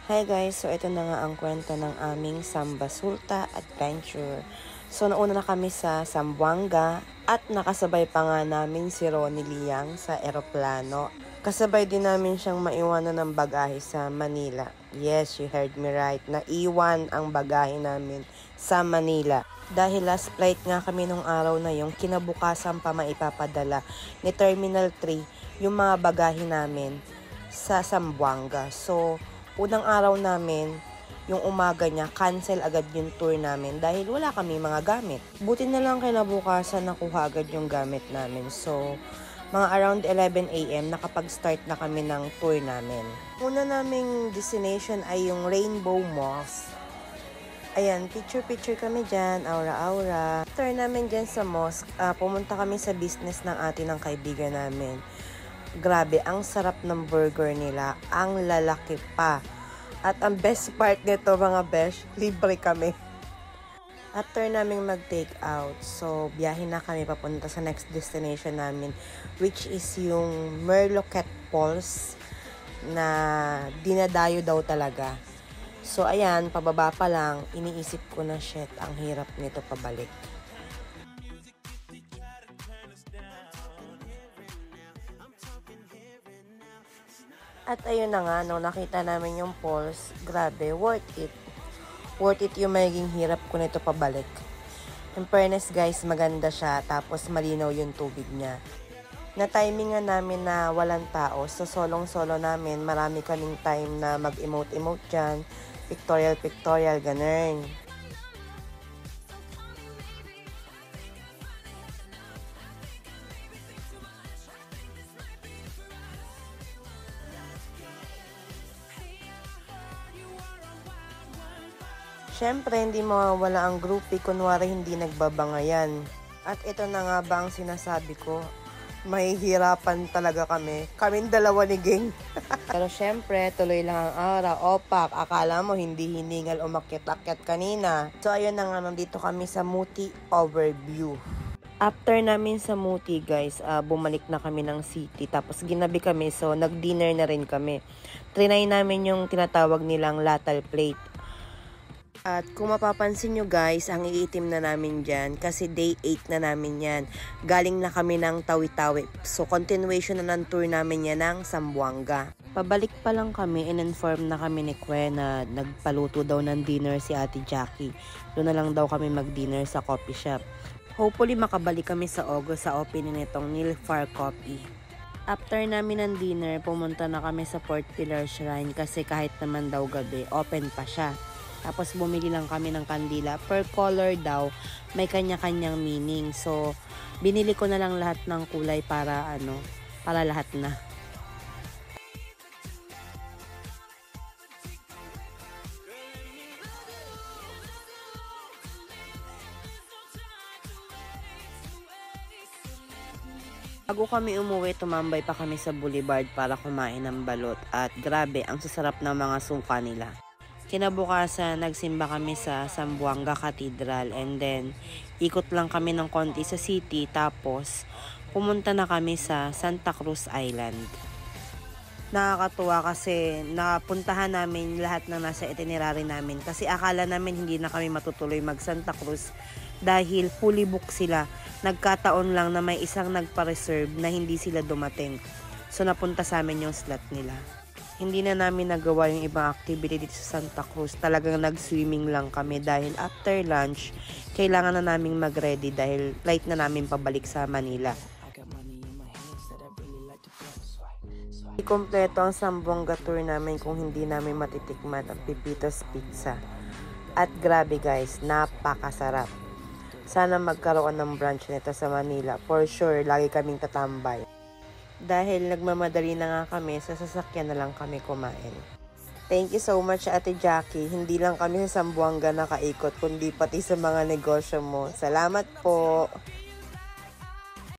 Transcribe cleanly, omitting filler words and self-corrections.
Hi guys, so ito na nga ang kwento ng aming Samba Sulta Adventure. So nauna na kami sa Zamboanga at nakasabay pa nga namin si Ronnie Liang sa eroplano. Kasabay din namin siyang maiwanan ng bagahe sa Manila. Yes, you heard me right. Naiwan ang bagahe namin sa Manila. Dahil last flight nga kami nung araw na yung kinabukasan pa maipapadala ni Terminal 3 yung mga bagahe namin sa Zamboanga. So, unang araw namin, yung umaga niya, cancel agad yung tour namin dahil wala kami mga gamit. Buti na lang kinabukasan nakuha agad yung gamit namin. So, mga around 11 AM, nakapag-start na kami ng tour namin. Una naming destination ay yung Rainbow Mosque. Ayan, picture-picture kami dyan, aura-aura. After namin dyan sa mosque, pumunta kami sa business ng atin ng kaibigan namin. Grabe, ang sarap ng burger nila. Ang lalaki pa. At ang best part nito mga besh, libre kami. After naming mag-take out, so biyahe na kami papunta sa next destination namin, which is yung Merloquet Falls na dinadayo daw talaga. So ayan, pababa pa lang, iniisip ko na shit, ang hirap nito pabalik. At ayun na nga, nung nakita namin yung falls, grabe, worth it. Worth it yung magiging hirap ko nito pabalik. In fairness guys, maganda siya, tapos malinaw yung tubig niya. Na-timingan namin na walang tao, so solong-solo namin, marami kaming time na mag-emote-emote dyan, pictorial, ganun. Siyempre, hindi mawawala ang groupie kunwari hindi nagbabangayan. At ito na nga ba ang sinasabi ko, mahihirapan talaga kami. Kaming dalawa ni Ging. Pero siyempre, tuloy lang ang ara. Opak, akala mo hindi hiningal umakyat-akyat kanina. So ayun na nga, nandito kami sa Muti Overview. After namin sa Muti guys, bumalik na kami ng city. Tapos ginabi kami, so nag-dinner na rin kami. Trinay namin yung tinatawag nilang latal plate. At kung mapapansin nyo guys, ang iitim na namin dyan kasi day 8 na namin yan. Galing na kami ng Tawi-Tawi. So continuation na ng tour namin yan ng Zamboanga. Pabalik pa lang kami, in-inform na kami ni Kwe na nagpaluto daw ng dinner si Ate Jackie. Doon na lang daw kami mag-dinner sa coffee shop. Hopefully makabalik kami sa August sa opening nitong Nilfar Coffee. After namin ng dinner, pumunta na kami sa Port Pilar Shrine kasi kahit naman daw gabi, open pa siya. Tapos bumili lang kami ng kandila. Per color daw, may kanya-kanyang meaning. So, binili ko na lang lahat ng kulay para para lahat na. Bago kami umuwi, tumambay pa kami sa boulevard para kumain ng balot. At grabe, ang sasarap ng mga sungka nila. Kinabukasan, nagsimba kami sa Zamboanga Cathedral and then ikot lang kami ng konti sa city tapos pumunta na kami sa Santa Cruz Island. Nakakatuwa kasi napuntahan namin lahat ng nasa itinerary namin kasi akala namin hindi na kami matutuloy mag Santa Cruz dahil fully book sila. Nagkataon lang na may isang nagpa-reserve na hindi sila dumating. So napunta sa amin yung slot nila. Hindi na namin nagawa yung ibang activity dito sa Santa Cruz. Talagang nag-swimming lang kami dahil after lunch, kailangan na namin mag-ready dahil flight na namin pabalik sa Manila. Kompleto ang Zamboanga tour namin kung hindi namin matitikman ang Pepito's Pizza. At grabe guys, napakasarap. Sana magkaroon ng branch nito sa Manila. For sure, lagi kaming tatambay. Dahil nagmamadali na nga kami, sa sasakyan na lang kami kumain. Thank you so much Ate Jackie. Hindi lang kami sa Zamboanga nakaikot, kundi pati sa mga negosyo mo. Salamat po!